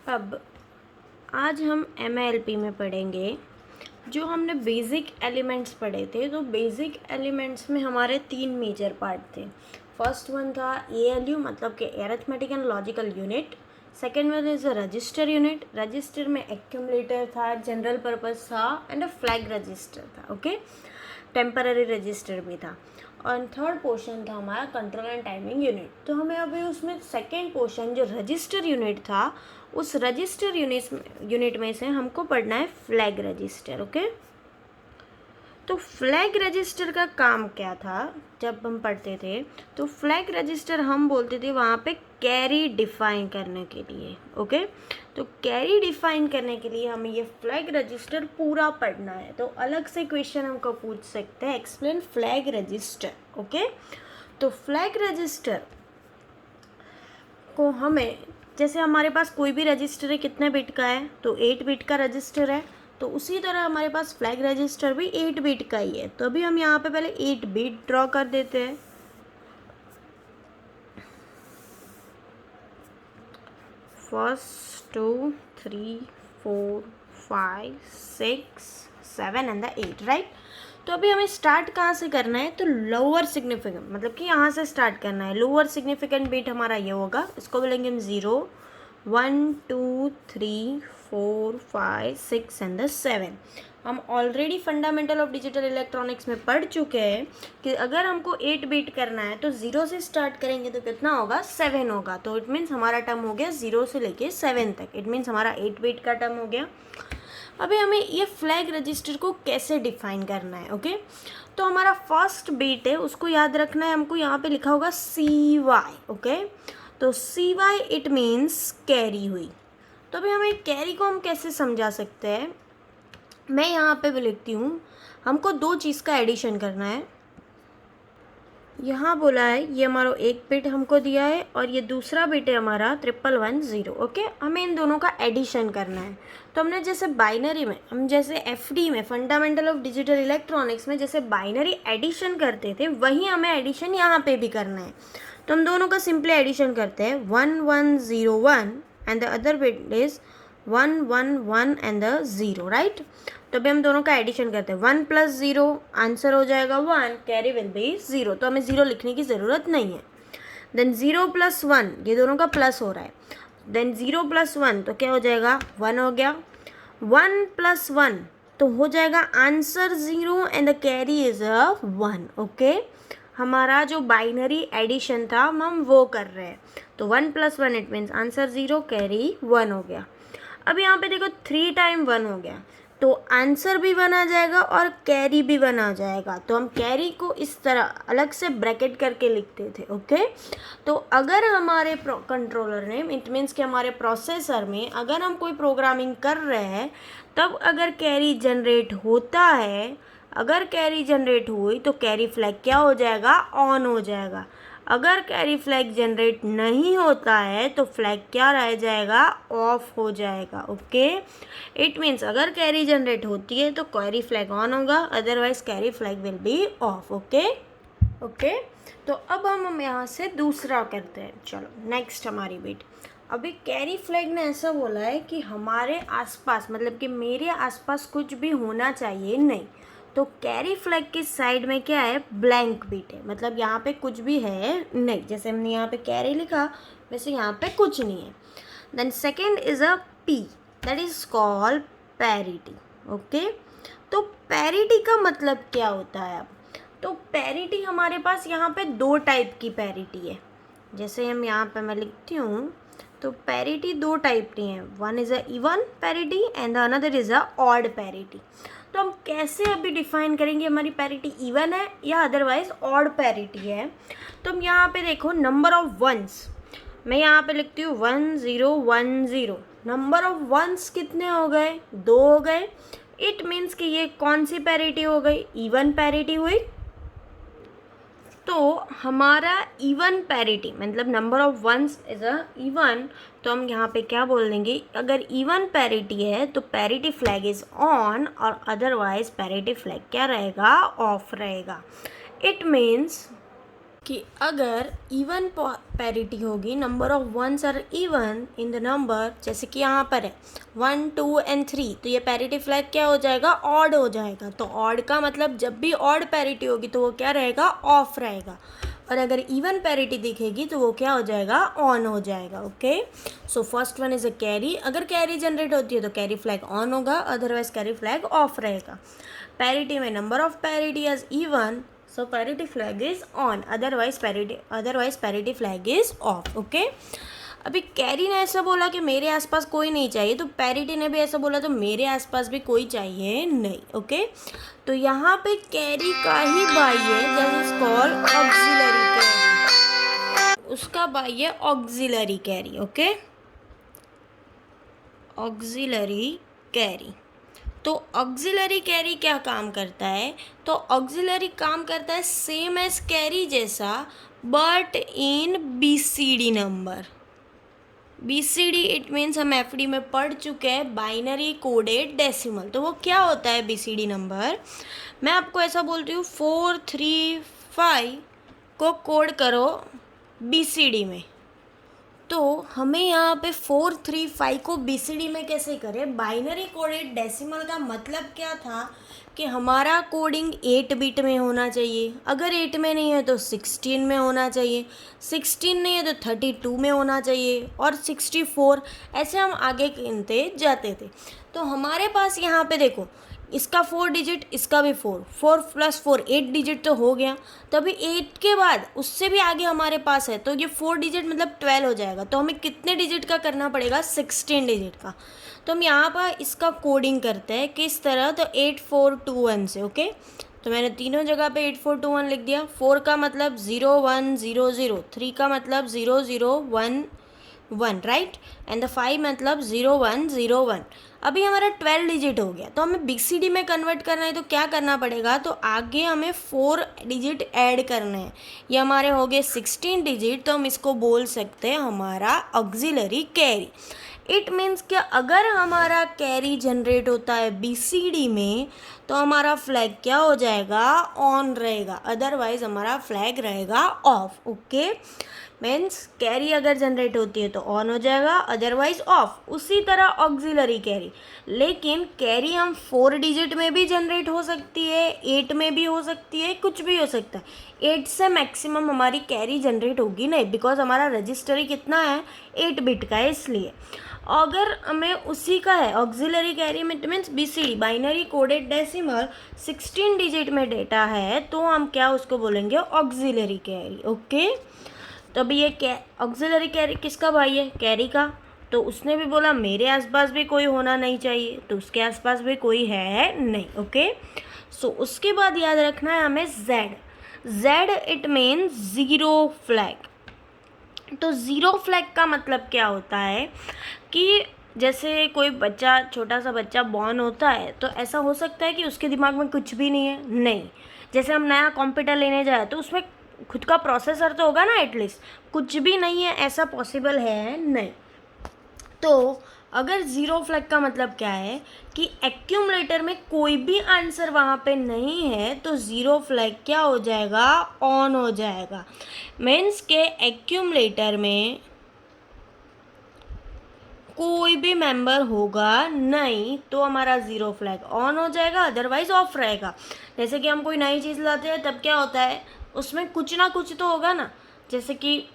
अब आज हम MILP में पढ़ेंगे जो हमने बेसिक एलिमेंट्स पढ़े थे। तो बेसिक एलिमेंट्स में हमारे 3 मेजर पार्ट थे। फर्स्ट वन था ALU मतलब कि arithmetic and logical unit. Second one is a resistor unit. Register में एक्यूमुलेटर था, जनरल पर्पस था एंड अ फ्लैग रजिस्टर था, ओके। टेम्पररी रजिस्टर भी था। और थर्ड पोर्शन था हमारा कंट्रोल एंड टाइमिंग यूनिट। तो हमें अभी उसमें सेकेंड पोर्शन जो रजिस्टर यूनिट था, उस रजिस्टर यूनिट में से हमको पढ़ना है फ्लैग रजिस्टर, ओके। तो फ्लैग रजिस्टर का काम क्या था जब हम पढ़ते थे? तो फ्लैग रजिस्टर हम बोलते थे वहाँ पे कैरी डिफाइन करने के लिए, ओके। तो कैरी डिफाइन करने के लिए हमें ये फ्लैग रजिस्टर पूरा पढ़ना है। तो अलग से क्वेश्चन हमको पूछ सकते हैं, एक्सप्लेन फ्लैग रजिस्टर, ओके। तो फ्लैग रजिस्टर को हमें, जैसे हमारे पास कोई भी रजिस्टर है कितने बिट का है, तो 8 बिट का रजिस्टर है, तो उसी तरह हमारे पास फ्लैग रजिस्टर भी 8 बिट का ही है। तो अभी हम यहाँ पे पहले 8 बिट ड्रॉ कर देते हैं। First 2 3 4 5 6 7 and the 8, right. तो अभी हमें स्टार्ट कहाँ से करना है? तो लोअर सिग्निफिकेंट, मतलब कि यहाँ से स्टार्ट करना है। लोअर सिग्निफिकेंट बिट हमारा ये होगा, इसको बोलेंगे हम 0 1 2 3 4 5 6 एंड द 7। हम already fundamental of digital electronics में पढ़ चुके हैं कि अगर हमको 8 बिट करना है तो 0 से स्टार्ट करेंगे तो कितना होगा? 7 होगा। तो इट मीन्स हमारा टर्म हो गया 0 से लेके 7 तक। इट मीन्स हमारा 8 बिट का टर्म हो गया। अभी हमें ये फ्लैग रजिस्टर को कैसे डिफाइन करना है, ओके। तो हमारा फर्स्ट बिट है, उसको याद रखना है हमको। यहाँ पे लिखा होगा CY, ओके। तो CY इट मीन्स कैरी हुई। तो अभी हमें कैरी को हम कैसे समझा सकते हैं? मैं यहाँ पे भी लिखती हूँ, हमको 2 चीज़ का एडिशन करना है। यहाँ बोला है ये हमारा 1 बिट हमको दिया है और ये दूसरा बिट है हमारा 1110, ओके। हमें इन दोनों का एडिशन करना है। तो हमने जैसे बाइनरी में, हम जैसे FD में, फंडामेंटल ऑफ डिजिटल इलेक्ट्रॉनिक्स में जैसे बाइनरी एडिशन करते थे, वही हमें एडिशन यहाँ पे भी करना है। तो हम दोनों का सिंपली एडिशन करते हैं, 1101 and the other bit is 111 and the 0, right. तो अभी हम दोनों का एडिशन करते हैं, 1 + 0 आंसर हो जाएगा 1, कैरी विल बी 0। तो हमें 0 लिखने की ज़रूरत नहीं है। देन 0 + 1, ये दोनों का प्लस हो रहा है। देन 0 + 1 तो क्या हो जाएगा? 1 हो गया। 1 + 1 तो हो जाएगा answer 0 and the carry is 1, okay. हमारा जो बाइनरी एडिशन था हम वो कर रहे हैं। तो 1 + 1 इट मीन्स आंसर 0, कैरी 1 हो गया। अब यहाँ पे देखो 3 × 1 हो गया, तो आंसर भी 1 आ जाएगा और कैरी भी 1 आ जाएगा। तो हम कैरी को इस तरह अलग से ब्रैकेट करके लिखते थे, ओके। तो अगर हमारे कंट्रोलर ने, इट मीन्स कि हमारे प्रोसेसर में अगर हम कोई प्रोग्रामिंग कर रहे हैं, तब अगर कैरी जनरेट होता है, अगर कैरी जनरेट हुई तो कैरी फ्लैग क्या हो जाएगा? ऑन हो जाएगा। अगर कैरी फ्लैग जनरेट नहीं होता है तो फ्लैग क्या रह जाएगा? ऑफ हो जाएगा, ओके। इट मीन्स अगर कैरी जनरेट होती है तो कैरी फ्लैग ऑन होगा, otherwise carry flag will be of, okay okay. तो अब हम यहाँ से दूसरा करते हैं। चलो नेक्स्ट हमारी बिट। अभी कैरी फ्लैग ने ऐसा बोला है कि हमारे आसपास, मतलब कि मेरे आसपास कुछ भी होना चाहिए नहीं। तो कैरी फ्लैग के साइड में क्या है? ब्लैंक बिट है, मतलब यहाँ पे कुछ भी है नहीं। जैसे हमने यहाँ पे कैरी लिखा, वैसे यहाँ पे कुछ नहीं है। Then second is a P, that is called parity, okay. तो पैरिटी का मतलब क्या होता है? अब तो पैरिटी हमारे पास यहाँ पे 2 टाइप की पैरिटी है। जैसे हम यहाँ पे मैं लिखती हूँ, तो पैरिटी 2 टाइप की है। One is a even parity and another is a odd parity. तो हम कैसे अभी डिफाइन करेंगे हमारी पैरिटी इवन है या अदरवाइज ऑड पैरिटी है? तो हम यहाँ पे देखो नंबर ऑफ वंस, मैं यहाँ पे लिखती हूँ 1010। नंबर ऑफ वंस कितने हो गए? 2 हो गए। इट मीन्स कि ये कौन सी पैरिटी हो गई? इवन पैरिटी हुई। तो हमारा इवन पैरिटी मतलब number of ones is a even, तो हम यहाँ पे क्या बोल देंगे? अगर इवन पैरिटी है तो पैरिटी फ्लैग इज ऑन और अदरवाइज पैरिटी फ्लैग क्या रहेगा? ऑफ रहेगा। इट मीन्स कि अगर इवन पैरिटी होगी, number of ones are even in the number, जैसे कि यहाँ पर है 1 2 एंड 3, तो ये पैरिटी फ्लैग क्या हो जाएगा, ऑड हो जाएगा। तो ऑड का मतलब जब भी ऑड पैरिटी होगी तो वो क्या रहेगा, ऑफ रहेगा, और अगर इवन पैरिटी दिखेगी तो वो क्या हो जाएगा, ऑन हो जाएगा। Okay, so first one is a carry. अगर कैरी जनरेट होती है तो कैरी फ्लैग ऑन होगा, अदरवाइज कैरी फ्लैग ऑफ रहेगा। पैरिटी में number of parity is even, so parity flag is on, otherwise parity flag is off। Okay, अभी carry ने ऐसा बोला कि मेरे आसपास कोई नहीं चाहिए, तो पैरिटी ने भी ऐसा बोला तो मेरे आसपास भी कोई चाहिए नहीं। ओके, तो यहाँ पे कैरी का ही भाई है that is called auxiliary carry, उसका भाई है auxiliary carry. Okay, auxiliary carry. तो ऑक्सिलरी कैरी क्या काम करता है, तो ऑक्सिलरी काम करता है सेम एज कैरी जैसा, but in BCD number. BCD it means हम एफडी में पढ़ चुके हैं, बाइनरी कोडेड डेसिमल। तो वो क्या होता है बीसीडी नंबर, मैं आपको ऐसा बोलती हूँ 435 को कोड करो बीसीडी में, तो हमें यहाँ पे 435 को बीसीडी में कैसे करें, बाइनरी कोडेड डेसिमल का मतलब क्या था कि हमारा कोडिंग 8 बिट में होना चाहिए, अगर 8 में नहीं है तो 16 में होना चाहिए, 16 नहीं है तो 32 में होना चाहिए, और 64, ऐसे हम आगे गिनते जाते थे। तो हमारे पास यहाँ पे देखो, इसका 4 डिजिट, इसका भी 4, 4 + 4 8 डिजिट तो हो गया, तभी 8 के बाद उससे भी आगे हमारे पास है, तो ये 4 डिजिट मतलब 12 हो जाएगा। तो हमें कितने डिजिट का करना पड़ेगा, 16 डिजिट का। तो हम यहाँ पर इसका कोडिंग करते हैं किस तरह, तो 8421 से। ओके, तो मैंने तीनों जगह पे 8421 लिख दिया। 4 का मतलब 0100, 3 का मतलब 0011, राइट, एंड द 5 मतलब 0101। अभी हमारा 12 डिजिट हो गया, तो हमें बीसीडी में कन्वर्ट करना है, तो क्या करना पड़ेगा, तो आगे हमें 4 डिजिट ऐड करने हैं। ये हमारे हो गए 16 डिजिट, तो हम इसको बोल सकते हैं हमारा ऑक्सिलरी कैरी। इट मीन्स कि अगर हमारा कैरी जनरेट होता है बीसीडी में तो हमारा फ्लैग क्या हो जाएगा, ऑन रहेगा, अदरवाइज हमारा फ्लैग रहेगा ऑफ। ओके, मीन्स कैरी अगर जनरेट होती है तो ऑन हो जाएगा, अदरवाइज ऑफ। उसी तरह ऑक्सिलरी कैरी, लेकिन कैरी हम 4 डिजिट में भी जनरेट हो सकती है, 8 में भी हो सकती है, कुछ भी हो सकता है। 8 से मैक्सिमम हमारी कैरी जनरेट होगी नहीं, बिकॉज हमारा रजिस्टर ही कितना है, 8 बिट का है। इसलिए अगर हमें उसी का है ऑक्सिलरी कैरी में, means BCD binary coded decimal 16 digit में डेटा है, तो हम क्या उसको बोलेंगे, ऑक्सिलरी कैरी। ओके, तो अभी ये ऑक्सिलरी कैरी किसका भाई है, कैरी का। तो उसने भी बोला मेरे आसपास भी कोई होना नहीं चाहिए, तो उसके आसपास भी कोई है नहीं। ओके, सो उसके बाद याद रखना है हमें Z. Z it means zero flag. तो ज़ीरो फ्लैग का मतलब क्या होता है कि जैसे कोई बच्चा, छोटा सा बच्चा बॉर्न होता है, तो ऐसा हो सकता है कि उसके दिमाग में कुछ भी नहीं है, नहीं। जैसे हम नया कंप्यूटर लेने जाए तो उसमें खुद का प्रोसेसर तो होगा ना, एटलीस्ट कुछ भी नहीं है, ऐसा पॉसिबल है नहीं। तो अगर ज़ीरो फ्लैग का मतलब क्या है कि एक्यूमुलेटर में कोई भी आंसर वहाँ पे नहीं है, तो ज़ीरो फ्लैग क्या हो जाएगा, ऑन हो जाएगा। मीन्स के एक्यूमुलेटर में कोई भी मेंबर होगा नहीं, तो हमारा ज़ीरो फ्लैग ऑन हो जाएगा, अदरवाइज ऑफ रहेगा। जैसे कि हम कोई नई चीज़ लाते हैं तब क्या होता है, उसमें कुछ ना कुछ तो होगा ना। जैसे कि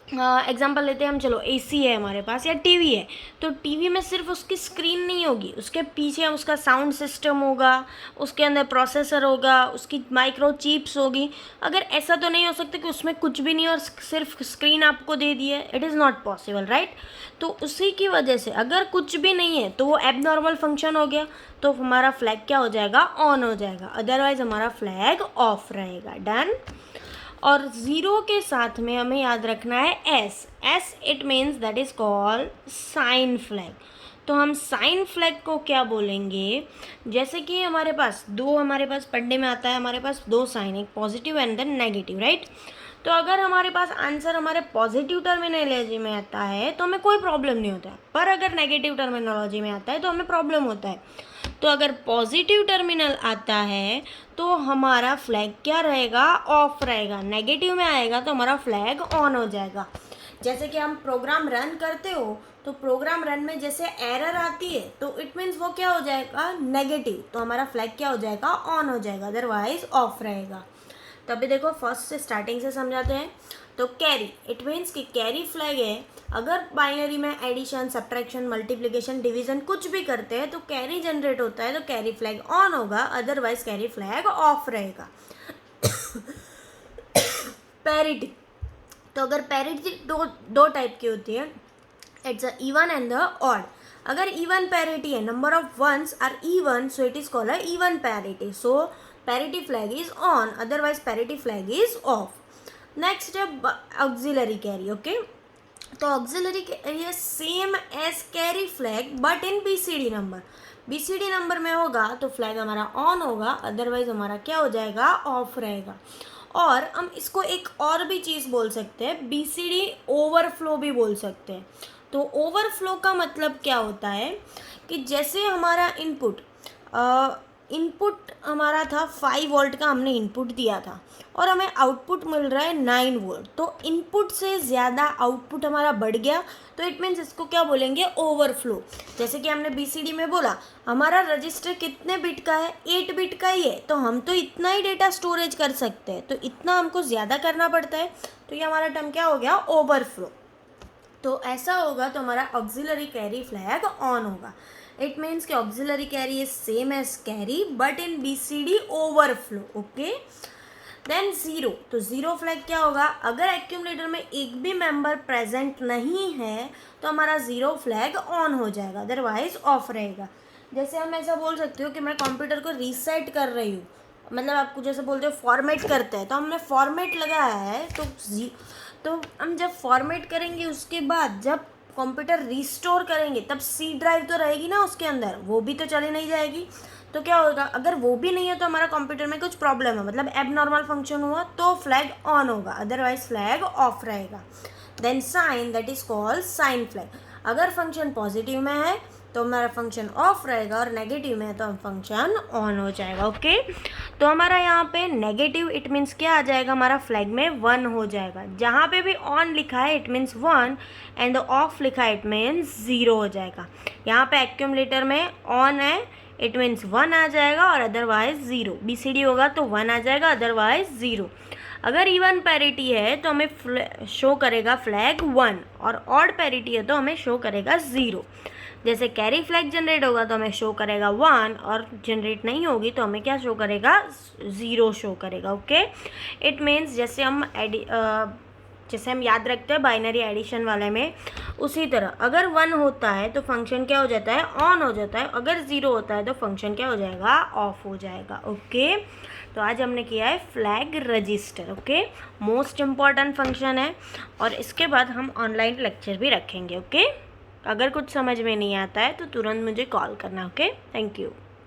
एग्जांपल लेते हैं हम, चलो एसी है हमारे पास या टीवी है, तो टीवी में सिर्फ उसकी स्क्रीन नहीं होगी, उसके पीछे उसका साउंड सिस्टम होगा, उसके अंदर प्रोसेसर होगा, उसकी माइक्रो चिप्स होगी। अगर ऐसा तो नहीं हो सकता कि उसमें कुछ भी नहीं और सिर्फ स्क्रीन आपको दे दी है, it is not possible, right. तो उसी की वजह से अगर कुछ भी नहीं है तो वो एबनॉर्मल फंक्शन हो गया, तो हमारा फ्लैग क्या हो जाएगा, ऑन हो जाएगा, अदरवाइज हमारा फ्लैग ऑफ रहेगा। डन। और ज़ीरो के साथ में हमें याद रखना है S. S it means that is called sign flag. तो हम साइन फ्लैग को क्या बोलेंगे, जैसे कि हमारे पास पढ़ने में आता है, हमारे पास 2 साइन, एक positive and then negative, right. तो अगर हमारे पास आंसर हमारे पॉजिटिव टर्मिनोलॉजी में आता है तो हमें कोई प्रॉब्लम नहीं होता है, पर अगर नेगेटिव टर्मिनोलॉजी में आता है तो हमें प्रॉब्लम होता है। तो अगर पॉजिटिव टर्मिनल आता है तो हमारा फ्लैग क्या रहेगा, ऑफ रहेगा। नेगेटिव में आएगा तो हमारा फ्लैग ऑन हो जाएगा। जैसे कि हम प्रोग्राम रन करते हो तो प्रोग्राम रन में जैसे एरर आती है तो इट मीन्स वो क्या हो जाएगा, नेगेटिव, तो हमारा फ्लैग क्या हो जाएगा, ऑन हो जाएगा, अदरवाइज ऑफ रहेगा। तो अभी देखो फर्स्ट से स्टार्टिंग से समझाते हैं। तो कैरी, इट मीन्स कि कैरी फ्लैग है। अगर बाइनरी में एडिशन, सब्ट्रैक्शन, मल्टीप्लिकेशन, डिवीजन कुछ भी करते हैं तो कैरी जनरेट होता है तो कैरी फ्लैग ऑन होगा, अदरवाइज कैरी फ्लैग ऑफ रहेगा। पैरिटी, तो अगर पैरिटी दो टाइप की होती है, it's a even and the odd. अगर इवन पैरिटी है, number of ones are even, so it is called a even parity, so parity flag is on, otherwise parity flag is off. Next है auxiliary carry. Okay, तो auxiliary carry है same as carry flag but in BCD number. BCD number में होगा तो flag हमारा on होगा, otherwise हमारा क्या हो जाएगा, ऑफ रहेगा। और हम इसको एक और भी चीज़ बोल सकते हैं, बीसीडी ओवरफ्लो भी बोल सकते हैं। तो ओवरफ्लो का मतलब क्या होता है कि जैसे हमारा इनपुट हमारा था 5 वोल्ट का, हमने इनपुट दिया था और हमें आउटपुट मिल रहा है 9 वोल्ट, तो इनपुट से ज़्यादा आउटपुट हमारा बढ़ गया तो इट मीन्स इसको क्या बोलेंगे, ओवरफ्लो। जैसे कि हमने बीसीडी में बोला हमारा रजिस्टर कितने बिट का है, 8 बिट का ही है, तो हम तो इतना ही डेटा स्टोरेज कर सकते हैं, तो इतना हमको ज़्यादा करना पड़ता है, तो ये हमारा टर्म क्या हो गया, ओवरफ्लो। तो ऐसा होगा तो हमारा ऑक्सिलरी कैरी फ्लैग ऑन होगा। इट मीन्स कि auxiliary carry is same as carry but in BCD overflow. Okay, then zero, तो ज़ीरो फ्लैग क्या होगा, अगर एक्यूमुलेटर में एक भी मेंबर प्रेजेंट नहीं है तो हमारा ज़ीरो फ्लैग ऑन हो जाएगा, अदरवाइज ऑफ रहेगा। जैसे हम ऐसा बोल सकते हो कि मैं कंप्यूटर को रीसेट कर रही हूँ, मतलब आपको जैसे बोलते हो फॉर्मेट करते हैं, तो हमने फॉर्मेट लगाया है तो हम जब फॉर्मेट करेंगे उसके बाद जब कंप्यूटर रिस्टोर करेंगे तब सी ड्राइव तो रहेगी ना उसके अंदर, वो भी तो चली नहीं जाएगी। तो क्या होगा, अगर वो भी नहीं है तो हमारा कंप्यूटर में कुछ प्रॉब्लम है, मतलब एबनॉर्मल फंक्शन हुआ तो फ्लैग ऑन होगा, अदरवाइज फ्लैग ऑफ रहेगा। Then sign, that is called sign flag. अगर फंक्शन पॉजिटिव में है तो हमारा फंक्शन ऑफ रहेगा और नेगेटिव में है तो फंक्शन ऑन हो जाएगा। ओके, तो हमारा यहाँ पे नेगेटिव इट मीन्स क्या आ जाएगा, हमारा फ्लैग में 1 हो जाएगा। जहाँ पे भी ऑन लिखा है इट मीन्स 1 एंड ऑफ लिखा है इट मीन्स 0 हो जाएगा। यहाँ पे एक्यूमुलेटर में ऑन है इट मीन्स 1 आ जाएगा और अदरवाइज 0। बीसीडी होगा तो 1 आ जाएगा, अदरवाइज 0। अगर इवन पैरिटी है तो हमें शो करेगा फ्लैग 1 और ऑड पैरिटी है तो हमें शो करेगा 0। जैसे कैरी फ्लैग जनरेट होगा तो हमें शो करेगा 1 और जनरेट नहीं होगी तो हमें क्या शो करेगा, 0 शो करेगा। ओके, इट मीन्स जैसे हम याद रखते हैं बाइनरी एडिशन वाले में, उसी तरह अगर 1 होता है तो फंक्शन क्या हो जाता है, ऑन हो जाता है, अगर 0 होता है तो फंक्शन क्या हो जाएगा, ऑफ हो जाएगा। ओके, तो आज हमने किया है flag register. Okay, most important function है और इसके बाद हम ऑनलाइन लेक्चर भी रखेंगे। ओके, अगर कुछ समझ में नहीं आता है तो तुरंत मुझे कॉल करना। Okay, thank you.